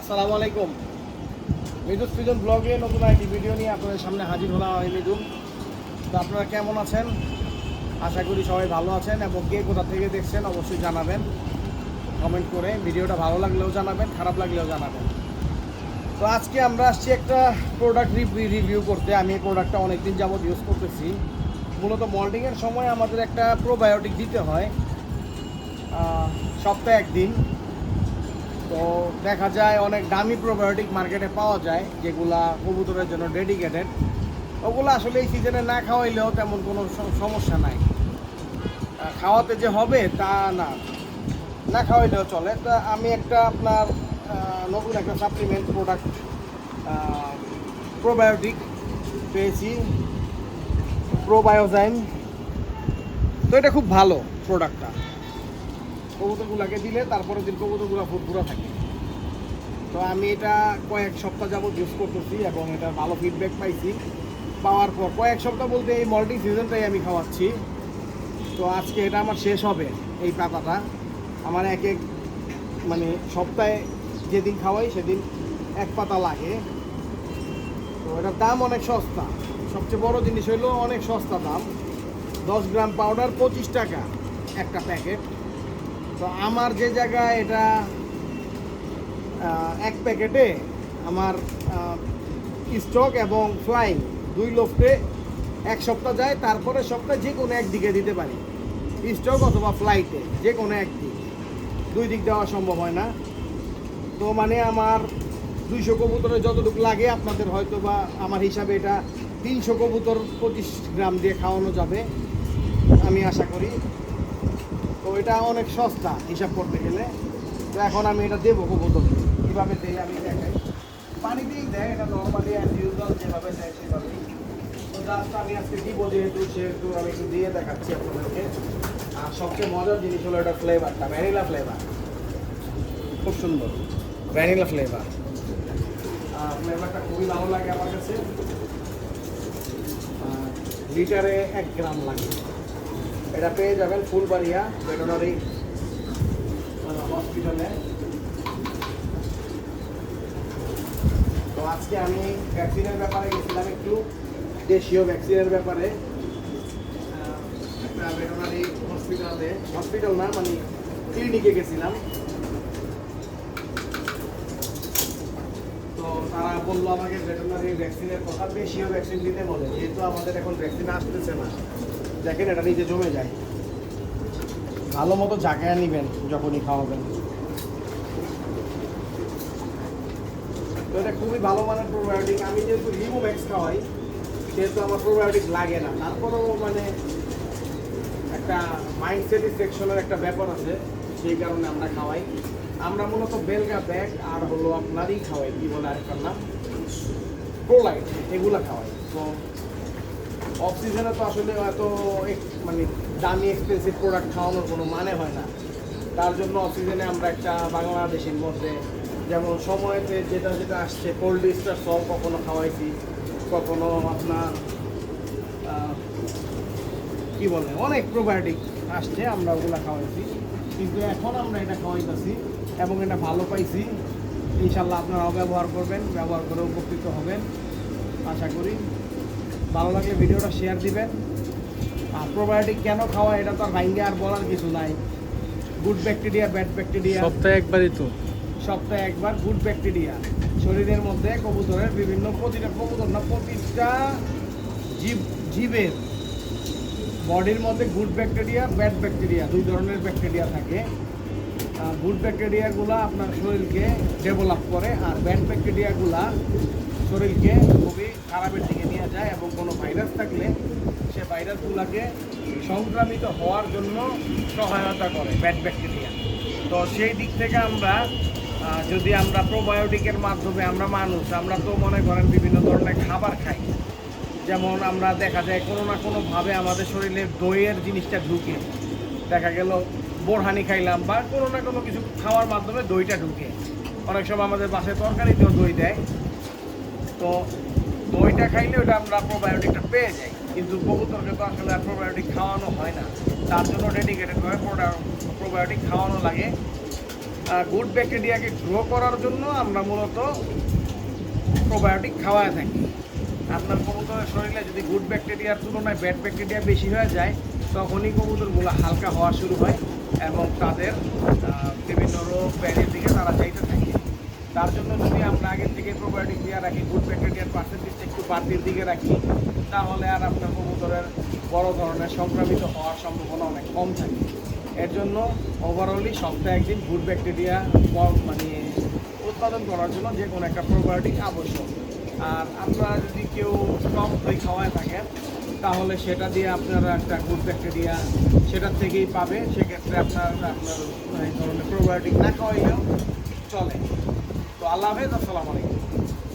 আসসালামু আলাইকুম। মৃদু সৃজন ব্লগে নতুন একটি ভিডিও নিয়ে আপনাদের সামনে হাজির হলাম আমি মৃদু। তো আপনারা কেমন আছেন? আশা করি সবাই ভালো আছেন এবং কে কোথা থেকে দেখছেন অবশ্যই জানাবেন কমেন্ট করে। ভিডিওটা ভালো লাগলেও জানাবেন, খারাপ লাগলেও জানাবেন। তো আজকে আমরা আসছি একটা প্রোডাক্ট রিভিউ করতে। আমি এই প্রোডাক্টটা অনেকদিন যাবত ইউজ করতেছি। মূলত মল্টিংয়ের সময় আমাদের একটা প্রোবায়োটিক দিতে হয় সপ্তাহে একদিন। তো দেখা যায় অনেক দামি প্রোবায়োটিক মার্কেটে পাওয়া যায় যেগুলা কবুতরের জন্য ডেডিকেটেড। ওগুলো আসলে এই সিজনে না খাওয়াইলেও তেমন কোনো সমস্যা নাই, খাওয়াতে যে হবে তা না, না খাওয়াইলেও চলে। তা আমি একটা আপনার নতুন একটা সাপ্লিমেন্ট প্রোডাক্ট প্রোবায়োটিক পেয়েছি, প্রোবায়োজাইম। তো এটা খুব ভালো প্রোডাক্টটা, কবুতরগুলোকে দিলে তারপরে দিন কবুতরগুলো ফুরফুরা থাকে। তো আমি এটা কয়েক সপ্তাহ যাবত ইউজ করতেছি এবং এটা ভালো ফিডব্যাক পাইছি। পাওয়ার পর কয়েক সপ্তাহ বলতে এই মল্টিং সিজনটাই আমি খাওয়াচ্ছি। তো আজকে এটা আমার শেষ হবে। এই পাতাটা আমার এক মানে সপ্তাহে যেদিন খাওয়াই সেদিন এক পাতা লাগে। তো এটার দাম অনেক সস্তা। সবচেয়ে বড় জিনিস হলো অনেক সস্তা দাম। 10 গ্রাম পাউডার 25 টাকা একটা প্যাকেট। তো আমার যে জায়গায় এটা এক প্যাকেটে আমার স্টক এবং ফ্লাইং দুই লোফটে এক সপ্তাহ যায়। তারপরে সপ্তাহে যে কোনো একদিকে দিতে পারি, স্টক অথবা ফ্লাইটে যে কোনো একদিক, দুই দিক দেওয়া সম্ভব হয় না। তো মানে আমার 200 কবুতরে যতটুকু লাগে আপনাদের হয়তো বা আমার হিসাবে এটা 300 কবুতর 25 গ্রাম দিয়ে খাওয়ানো যাবে আমি আশা করি। তো এটা অনেক সস্তা হিসাব করতে গেলে। তো এখন আমি এটা দেবো কবুতরকে। কীভাবে দেয় আমি দেখাই। পানি দিয়েই দেয়, এটা নর্মালি অ্যাজ ইউজুয়াল যেভাবে দেয় সেভাবেই। তো জাস্ট আমি আজকে দিব সেহেতু আমি একটু দিয়ে দেখাচ্ছি আপনাদেরকে। আর সবচেয়ে মজার জিনিস হলো এটা ফ্লেভারটা, ভ্যানিলা ফ্লেভার, খুব সুন্দর ভ্যানিলা ফ্লেভার। ফ্লেভারটা খুবই ভালো লাগে আমার কাছে। লিটারে 1 গ্রাম লাগে। এটা পেয়ে যাবেন ফুলবাড়িয়া ভেটেরিনারি হসপিটালে। তো আজকে আমি ভ্যাকসিনের ব্যাপারে গেছিলাম, একটু দেশীয় ভ্যাকসিনের ব্যাপারে একটা ভেটেরিনারি হসপিটাল না মানে ক্লিনিকে গেছিলাম। তো তারা বললো আমাকে ভেটেরিনারি ভ্যাকসিনের কথা, দেশীয় ভ্যাকসিন দিতে বলে, যেহেতু আমাদের এখন ভ্যাকসিন আসতেছে না। দেখেন এটা নিজে জমে যায়, ভালো মতো জাগায় নেবেন যখনই খাওয়াবেন। তো এটা খুবই ভালো মানের প্রোবায়োটিক। আমি যেহেতু লিমোম্যাক্স খাওয়াই সেহেতু আমার প্রোবায়োটিক লাগে না। তারপরেও মানে একটা মাইন্ড স্যাটিসফ্যাকশনের একটা ব্যাপার আছে, সেই কারণে আমরা খাওয়াই। আমরা মূলত বেলগা ব্যাগ আর হলো আপনারই খাওয়াই, কী বলে আরেকটার নাম, প্রোলাইট, এগুলো খাওয়াই। তো অফ সিজনে তো আসলে এত মানে দামি এক্সপেন্সিভ প্রোডাক্ট খাওয়ানোর কোনো মানে হয় না। তার জন্য অফ সিজনে আমরা একটা বাংলাদেশের মধ্যে যেমন সময়তে যেটা আসছে, কোল্ড স্টার সল কখনো খাওয়াইছি, কখনো আপনার কী বলে অনেক প্রোবায়োটিক আসছে, আমরা ওগুলো খাওয়াইছি। কিন্তু এখন আমরা এটা খাওয়াইতেছি এবং এটা ভালো পাইছি। ইনশাল্লাহ আপনারাও ব্যবহার করবেন, ব্যবহার করে উপকৃত হবেন আশা করি। ভালো লাগলে ভিডিওটা শেয়ার দিবেন। আর প্রোবায়োটিক কেন খাওয়া এটা তো আর ভাইঙ্গে আর বলার কিছু নাই। গুড ব্যাকটেরিয়া, ব্যাড ব্যাকটেরিয়া সপ্তাহে একবারই তো, সপ্তাহে একবার গুড ব্যাকটেরিয়া শরীরের মধ্যে কবুতরের বিভিন্ন, প্রতিটা কবুতর না প্রতিটা জীবের বডির মধ্যে গুড ব্যাকটেরিয়া ব্যাড ব্যাকটেরিয়া দুই ধরনের ব্যাকটেরিয়া থাকে। গুড ব্যাকটেরিয়াগুলো আপনার শরীরকে ডেভেলপ করে আর ব্যাড ব্যাকটেরিয়াগুলা শরীরকে খুবই খারাপের দিকে নিয়ে যায় এবং কোনো ভাইরাস থাকলে সে ভাইরাসগুলোকে সংক্রামিত হওয়ার জন্য সহায়তা করে ব্যাড ব্যাকটেরিয়া। তো সেই দিক থেকে আমরা যদি আমরা প্রোবায়োটিকের মাধ্যমে আমরা তো মনে করেন বিভিন্ন ধরনের খাবার খাই, যেমন আমরা দেখা যায় কোনো না কোনোভাবে আমাদের শরীরে দইয়ের জিনিসটা ঢুকে, দেখা গেল বোরহানি খাইলাম বা কোনো না কোনো কিছু খাওয়ার মাধ্যমে দইটা ঢুকে। অনেক সময় আমাদের বাসায় তরকারিতেও দই দেয়। তো দইটা খাইলে ওটা আমরা প্রোবায়োটিকটা পেয়ে যাই, কিন্তু কবুতরকে তো আসলে আর প্রোবায়োটিক খাওয়ানো হয় না। তার জন্য ডেডিকেটেডভাবে প্রোবায়োটিক খাওয়ানো লাগে। গুড ব্যাকটেরিয়াকে গ্রো করার জন্য আমরা মূলত প্রোবায়োটিক খাওয়ায় থাকি। আপনার কবুতরের শরীরে যদি গুড ব্যাকটেরিয়ার তুলনায় ব্যাড ব্যাকটেরিয়া বেশি হয়ে যায়, তখনই কবুতরগুলো হালকা হওয়া শুরু হয় এবং তাদের বিভিন্ন রোগ ব্যাধির দিকে তারা চাইতে থাকে। তার জন্য যদি আমরা আগের থেকে প্রোবায়োটিক দিয়ে রাখি, গুড ব্যাকটেরিয়ার পার্সেন্টেজটা একটু বাড়তির দিকে রাখি, তাহলে আর আপনার কবুতরের বড় ধরনের সংক্রামিত হওয়ার সম্ভাবনা অনেক কম থাকে। এর জন্য ওভারঅলি সপ্তাহে একদিন গুড ব্যাকটেরিয়া মানে উৎপাদন করার জন্য যে কোনো একটা প্রোবায়োটিক আবশ্যক। আর আপনারা যদি কেউ টক দই খাওয়ায় থাকেন, তাহলে সেটা দিয়ে আপনারা একটা গুড ব্যাকটেরিয়া সেটার থেকেই পাবে। সেক্ষেত্রে আপনার এই ধরনের প্রোবায়োটিক না খাওয়াইলেও চলে। তো আল্লাহ হাফেজ, আসসালামু আলাইকুম।